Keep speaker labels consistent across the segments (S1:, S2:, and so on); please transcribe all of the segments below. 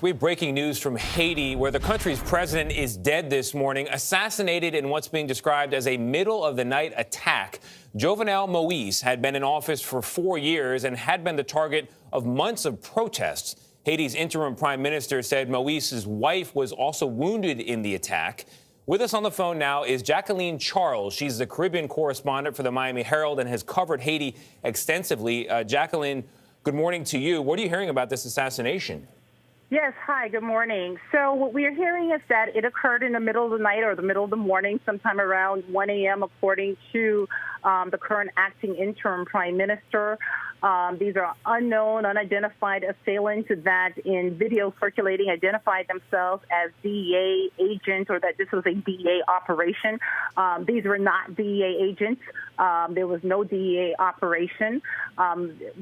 S1: We have breaking news from Haiti, where the country's president is dead this morning, assassinated in what's being described as a middle-of-the-night attack. Jovenel Moïse had been in office for 4 years and had been the target of months of protests. Haiti's interim prime minister said Moïse's wife was also wounded in the attack. With us on the phone now is Jacqueline Charles. She's the Caribbean correspondent for the Miami Herald and has covered Haiti extensively. Jacqueline, good morning to you. What are you hearing about this assassination?
S2: Yes, hi, good morning. So what we are hearing is that it occurred in the middle of the night or the middle of the morning, sometime around 1 a.m., according to the current acting interim prime minister. These are unknown, unidentified assailants that in video circulating identified themselves as DEA agents or that this was a DEA operation. These were not DEA agents. There was no DEA operation.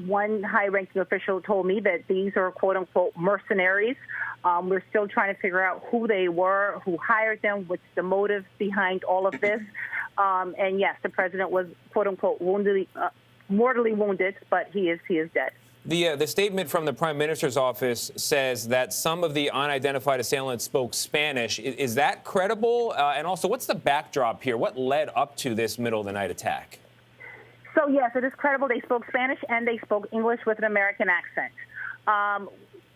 S2: One high-ranking official told me that these are quote-unquote mercenaries. We're still trying to figure out who they were, who hired them, what's the motive behind all of this. And yes, the president was quote-unquote mortally wounded, but he is dead.
S1: The statement from the prime minister's office says that some of the unidentified assailants spoke Spanish. Is that credible? And also, what's the backdrop here? What led up to this middle-of-the-night attack?
S2: So, yes, it is credible. They spoke Spanish and they spoke English with an American accent.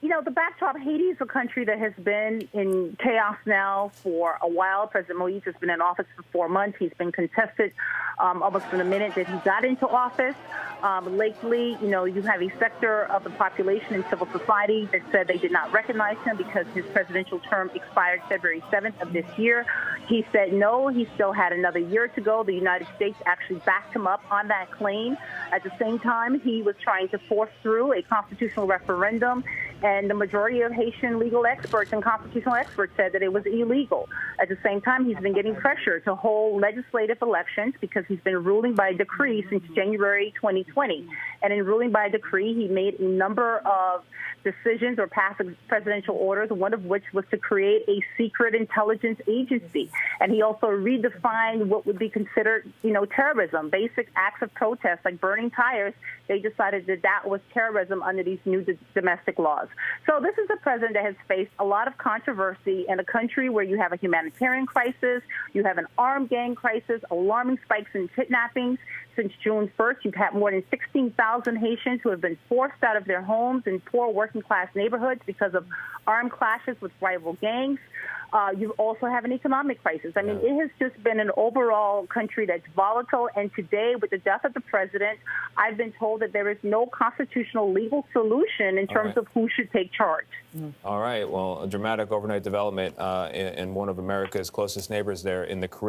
S2: You know, the backdrop, Haiti is a country that has been in chaos now for a while. President Moïse has been in office for 4 months. He's been contested almost from the minute that he got into office. Lately, you know, you have a sector of the population and civil society that said they did not recognize him because his presidential term expired February 7th of this year. He said no, he still had another year to go. The United States actually backed him up on that claim. At the same time, he was trying to force through a constitutional referendum, and the majority of Haitian legal experts and constitutional experts said that it was illegal. At the same time, he's been getting pressure to hold legislative elections because he's been ruling by decree since January 2020. And in ruling by decree, he made a number of decisions or passed presidential orders, one of which was to create a secret intelligence agency. And he also redefined what would be considered, you know, terrorism, basic acts of protest like burning tires. They decided that that was terrorism under these new domestic laws. So this is a president that has faced a lot of controversy in a country where you have a humanitarian crisis, you have an armed gang crisis, alarming spikes in kidnappings. Since June 1st, you've had more than 16,000 Haitians who have been forced out of their homes in poor working-class neighborhoods because of armed clashes with rival gangs. You also have an economic crisis. I mean, it has just been an overall country that's volatile. And today, with the death of the president, I've been told that there is no constitutional legal solution in terms of who should take charge.
S1: All right. Well, a dramatic overnight development in one of America's closest neighbors there in the Caribbean.